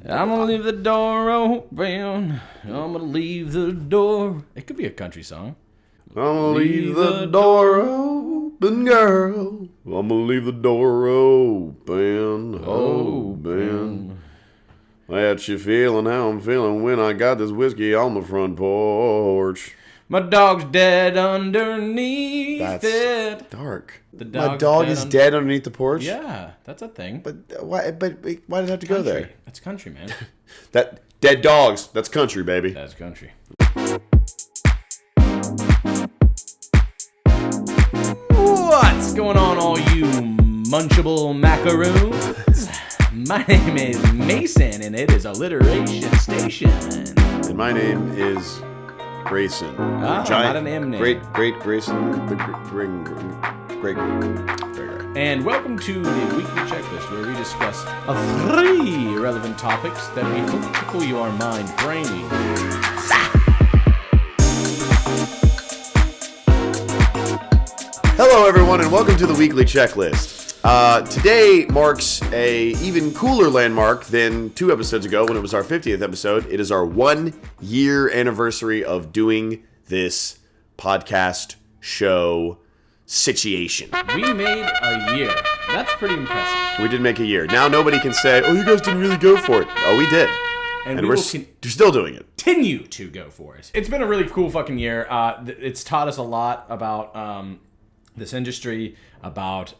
I'm gonna leave the door open. I'm gonna leave the door. It could be a country song. I'm gonna leave the door open, girl. I'm gonna leave the door open. Open. That's you feeling how I'm feeling when I got this whiskey on the front porch. My dog's dead underneath That's it. dark. My dog is dead underneath the porch? Yeah, that's a thing. But why did it have to go there? That's country, man. That dead dogs. That's country, baby. That's country. What's going on, all you munchable macaroons? My name is Mason, and it is Alliteration Station. And my name is Grayson. Not an M name. Great Grayson. The great. And welcome to the weekly checklist, where we discuss 3 relevant topics that we hope tickle your mind brainy. Hello, everyone, and welcome to the weekly checklist. Today marks a even cooler landmark than 2 episodes ago when it was our 50th episode. It is our 1-year anniversary of doing this podcast show situation. We made a year. That's pretty impressive. We did make a year. Now nobody can say, "Oh, you guys didn't really go for it." Oh, we did. And we're still doing it. Continue to go for it. It's been a really cool fucking year. It's taught us a lot about this industry, about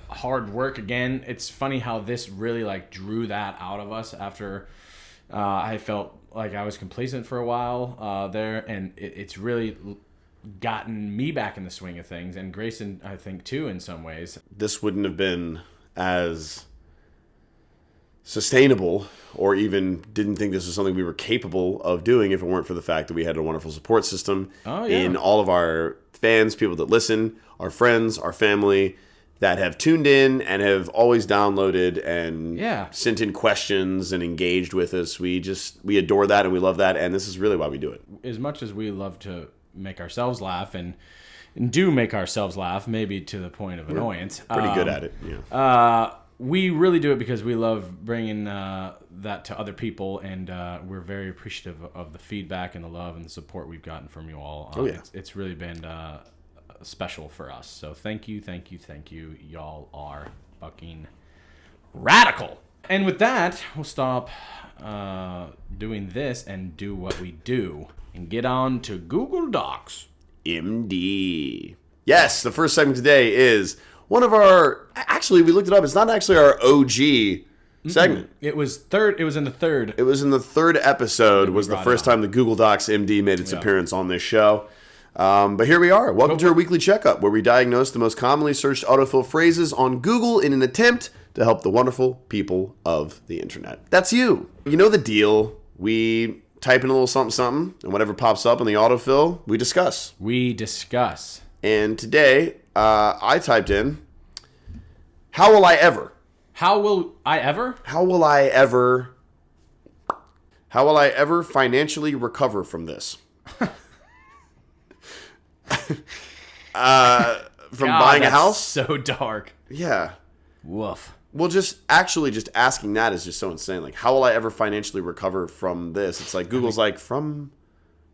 hard work. Again, it's funny how this really drew that out of us after I felt like I was complacent for a while there, and it's really gotten me back in the swing of things, and Grayson, I think, too, in some ways. This wouldn't have been as sustainable, or even didn't think this was something we were capable of doing if it weren't for the fact that we had a wonderful support system in all of our fans, people that listen, our friends, our family that have tuned in and have always downloaded and sent in questions and engaged with us. We adore that and we love that, and this is really why we do it. As much as we love to make ourselves laugh and do make ourselves laugh, maybe to the point of annoyance. Pretty good at it, yeah. We really do it because we love bringing that to other people, and we're very appreciative of the feedback and the love and the support we've gotten from you all. It's really been special for us. So thank you. Y'all are fucking radical. And with that, we'll stop doing this and do what we do and get on to Google Docs. MD. Yes, the first segment today is one of our... Actually, we looked it up. It's not actually our OG segment. It was third. It was in the third. It was in the 3rd episode. Was the first time the Google Docs MD made its appearance on this show. But here we are. Welcome to our weekly checkup, where we diagnose the most commonly searched autofill phrases on Google in an attempt to help the wonderful people of the internet. That's you. You know the deal. We type in a little something, and whatever pops up in the autofill, we discuss. And today, I typed in, how will I ever? How will I ever? How will I ever financially recover from this? From buying a house? So dark. Yeah. Woof. Well, just asking that is just so insane. Like, how will I ever financially recover from this? It's like Google's from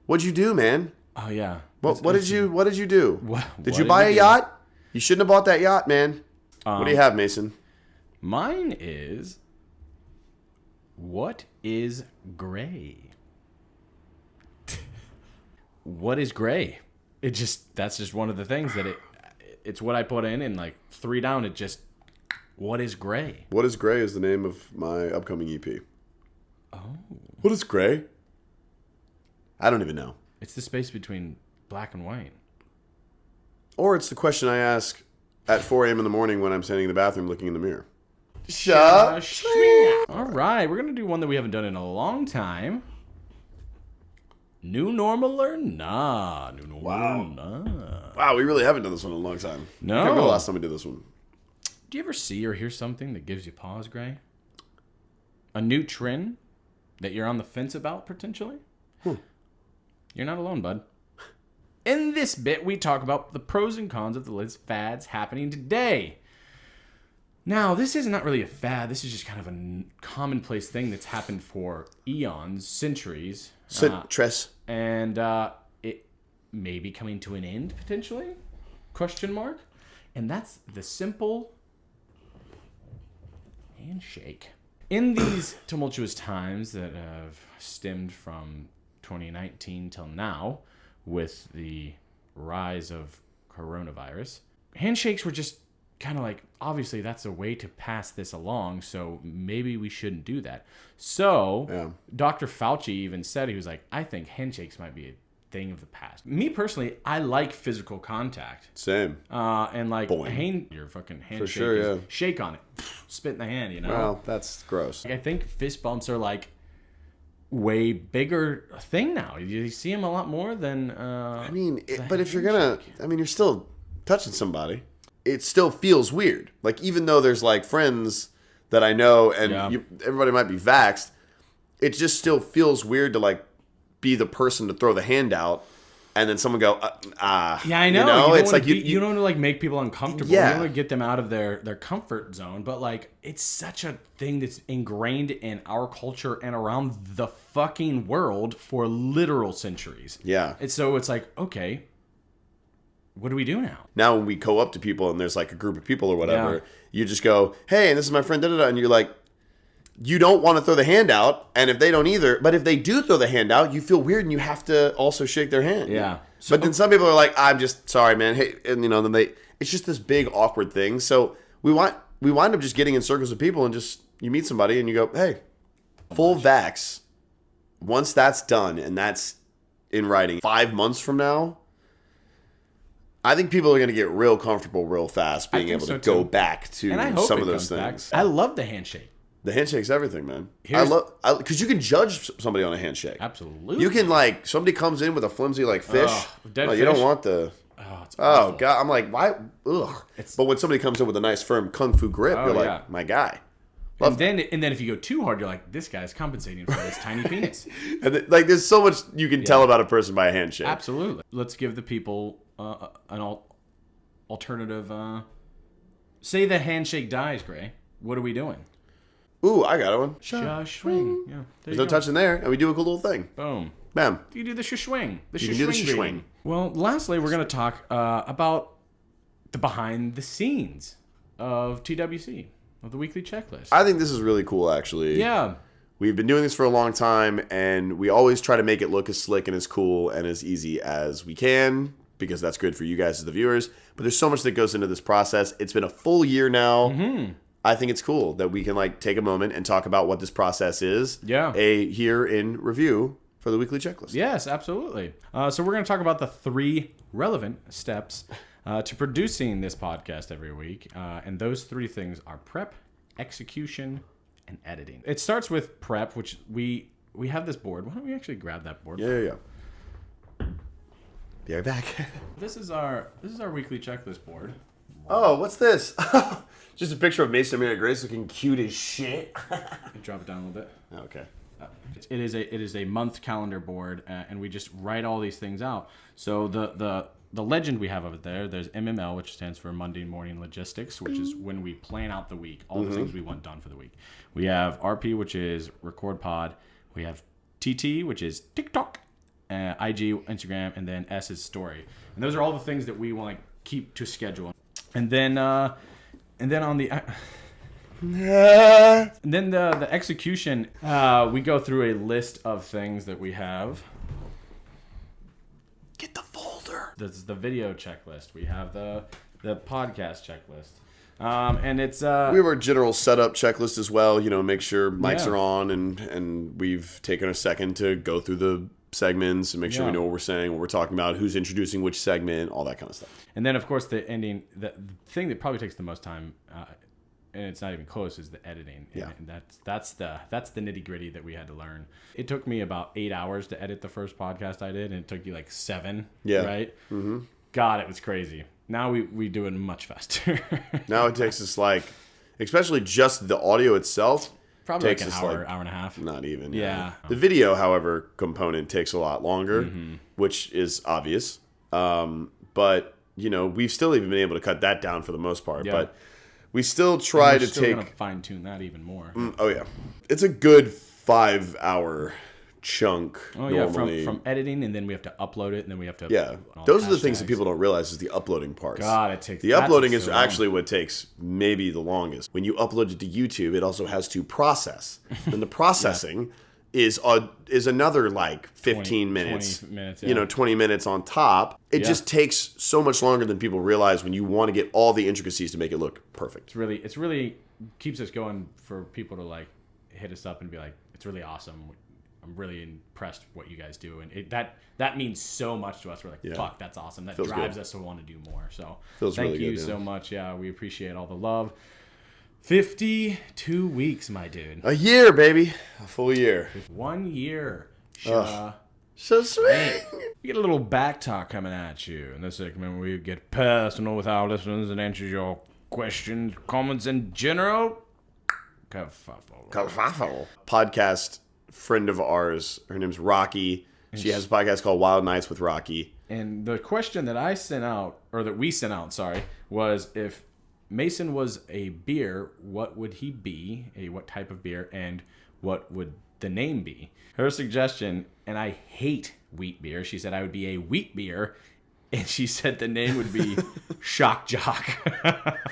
what'd you do, man? Oh yeah. What did you do? Did you buy a yacht? You shouldn't have bought that yacht, man. What do you have, Mason? Mine is, what is gray? What is gray? That's just one of the things that it's what I put in, and 3 down, it just, what is gray? What is gray is the name of my upcoming EP. Oh. What is gray? I don't even know. It's the space between black and white. Or it's the question I ask at 4 a.m. in the morning when I'm standing in the bathroom looking in the mirror. Shush. All right, we're going to do one that we haven't done in a long time. New normal or nah? New normal or nah? Wow, we really haven't done this one in a long time. No. I can't remember the last time we did this one. Do you ever see or hear something that gives you pause, Gray? A new trend that you're on the fence about, potentially? You're not alone, bud. In this bit, we talk about the pros and cons of the latest fads happening today. Now, this is not really a fad. This is just kind of a commonplace thing that's happened for eons, centuries. And it may be coming to an end, potentially? Question mark. And that's the simple handshake. In these tumultuous times that have stemmed from 2019 till now, with the rise of coronavirus, handshakes were just kind of like, obviously that's a way to pass this along, so maybe we shouldn't do that. So Dr. Fauci even said, he was like, I think handshakes might be a thing of the past. Me personally, I like physical contact. Same. And like your fucking handshake, for sure, shake on it, spit in the hand, you know? Well, that's gross. I think fist bumps are like way bigger thing now. You see them a lot more than but if you're gonna, you're still touching somebody. It still feels weird. Like, even though there's like friends that I know and everybody might be vaxxed, it just still feels weird to like be the person to throw the hand out and then someone go, yeah, I know. You know? It's like you don't want to like make people uncomfortable. Yeah. You don't want to get them out of their comfort zone. But like, it's such a thing that's ingrained in our culture and around the fucking world for literal centuries. Yeah. And so it's like, okay, what do we do now? Now when we go up to people and there's like a group of people or whatever, you just go, hey, and this is my friend, da-da-da, and you're like, you don't want to throw the hand out, and if they don't either, but if they do throw the hand out, you feel weird and you have to also shake their hand. Yeah. So, but then some people are like, I'm just sorry, man. Hey, and then it's just this big awkward thing. So we wind up just getting in circles of people and just, you meet somebody and you go, hey, full vax. Once that's done and that's in writing 5 months from now, I think people are going to get real comfortable real fast being able to go back to some of those things. I love the handshake. The handshake's everything, man. Because you can judge somebody on a handshake. Absolutely. You can like, somebody comes in with a flimsy like fish. Dead fish. You don't want the. It's awful. God! I'm like, why? Ugh. But when somebody comes in with a nice firm kung fu grip, you're like, my guy. And then if you go too hard, you're like, this guy's compensating for this tiny penis. And like, there's so much you can tell about a person by a handshake. Absolutely. Let's give the people an alternative. Say the handshake dies, Gray. What are we doing? Ooh, I got one. Swing. Yeah. There's no touching there, and we do a cool little thing. Boom. Bam. You do the swing. You can do the swing. Well, lastly, we're going to talk about the behind the scenes of TWC, of the weekly checklist. I think this is really cool, actually. Yeah. We've been doing this for a long time, and we always try to make it look as slick and as cool and as easy as we can, because that's good for you guys as the viewers. But there's so much that goes into this process. It's been a full year now. Mm-hmm. I think it's cool that we can like take a moment and talk about what this process is. Yeah. Here in review for the weekly checklist. Yes, absolutely. So we're going to talk about the 3 relevant steps to producing this podcast every week. And those 3 things are prep, execution, and editing. It starts with prep, which we have this board. Why don't we actually grab that board? Yeah. Be right back. This is our weekly checklist board. Oh, what's this? Just a picture of Mason and Mary Grace looking cute as shit. Drop it down a little bit. Okay. It is a month calendar board, and we just write all these things out. So the legend we have of it there's MML, which stands for Monday Morning Logistics, which is when we plan out the week, all the things we want done for the week. We have RP, which is Record Pod. We have TT, which is Tik Tok, IG, Instagram, and then S is Story. And those are all the things that we want to keep to schedule. And then on the and then the execution, we go through a list of things that we have. Get the folder. This is the video checklist. We have the podcast checklist. And it's we have our general setup checklist as well. Make sure mics are on, and we've taken a second to go through the segments and make sure we know what we're saying, what we're talking about, who's introducing which segment, all that kind of stuff. And then, of course, the ending. The thing that probably takes the most time, and it's not even close, is the editing. Yeah, and that's the nitty gritty that we had to learn. It took me about 8 hours to edit the first podcast I did, and it took you like 7. Yeah, right. Mm-hmm. God, it was crazy. Now we do it much faster. Now it takes us like, especially just the audio itself. Probably like an hour and a half. Not even. Yeah. The video, however, component takes a lot longer, which is obvious. But, we've still even been able to cut that down for the most part. Yeah. But We still try to still take... gonna fine-tune that even more. Oh, yeah. It's a good 5-hour chunk. Oh, yeah, from editing, and then we have to upload it, and then we have to... Yeah. Those are the things that people don't realize is the uploading parts. God, it takes... The uploading is actually what takes maybe the longest. When you upload it to YouTube, it also has to process. And the processing is another like 15 minutes. 20 minutes, yeah. 20 minutes on top. It just takes so much longer than people realize when you want to get all the intricacies to make it look perfect. It's really keeps us going for people to like hit us up and be like, it's really awesome. I'm really impressed what you guys do, and that means so much to us. We're like, fuck, that's awesome. That drives us to want to do more. So thank you so much. Yeah, we appreciate all the love. 52 weeks, my dude. A year, baby. A full year. 1 year. So sweet. We get a little back talk coming at you in this segment where we get personal with our listeners and answer your questions, comments in general. Kerfuffle. Podcast friend of ours. Her name's Rocky. She has a podcast called Wild Nights with Rocky. And the question that we sent out, was if Mason was a beer, what would he be? What type of beer, and what would the name be? Her suggestion, and I hate wheat beer. She said I would be a wheat beer, and she said the name would be Shock Jock.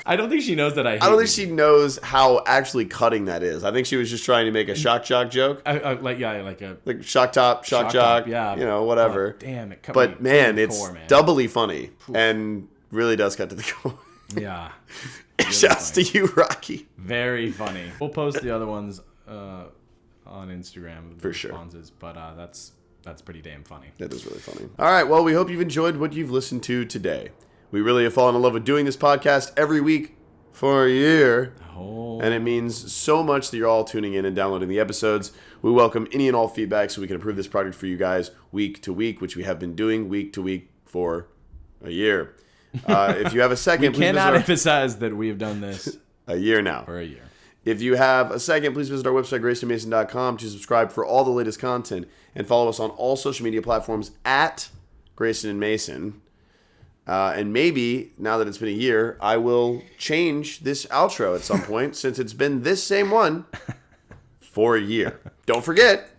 I don't think she knows that I don't think she knows how actually cutting that is. I think she was just trying to make a Shock Jock joke. Like Shock Top, Shock Jock, yeah. Whatever. Damn it. But man, it's doubly funny and really does cut to the core. Yeah. Really shouts to you, Rocky. Very funny. We'll post the other ones on Instagram. For sure. Responses, but that's pretty damn funny. That is really funny. All right, well, we hope you've enjoyed what you've listened to today. We really have fallen in love with doing this podcast every week for a year. And it means so much that you're all tuning in and downloading the episodes. We welcome any and all feedback so we can improve this product for you guys week to week, which we have been doing week to week for a year. If you have a second, we cannot emphasize that we have done this a year now. For a year. If you have a second, please visit our website, GraysonMason.com, to subscribe for all the latest content and follow us on all social media platforms at Grayson and Mason. And maybe, now that it's been a year, I will change this outro at some point since it's been this same one for a year. Don't forget,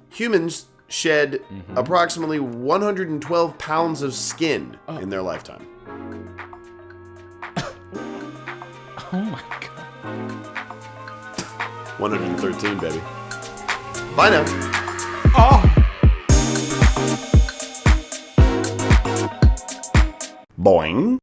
humans shed approximately 112 pounds of skin in their lifetime. Oh my God. 113, baby. Bye now. Boing.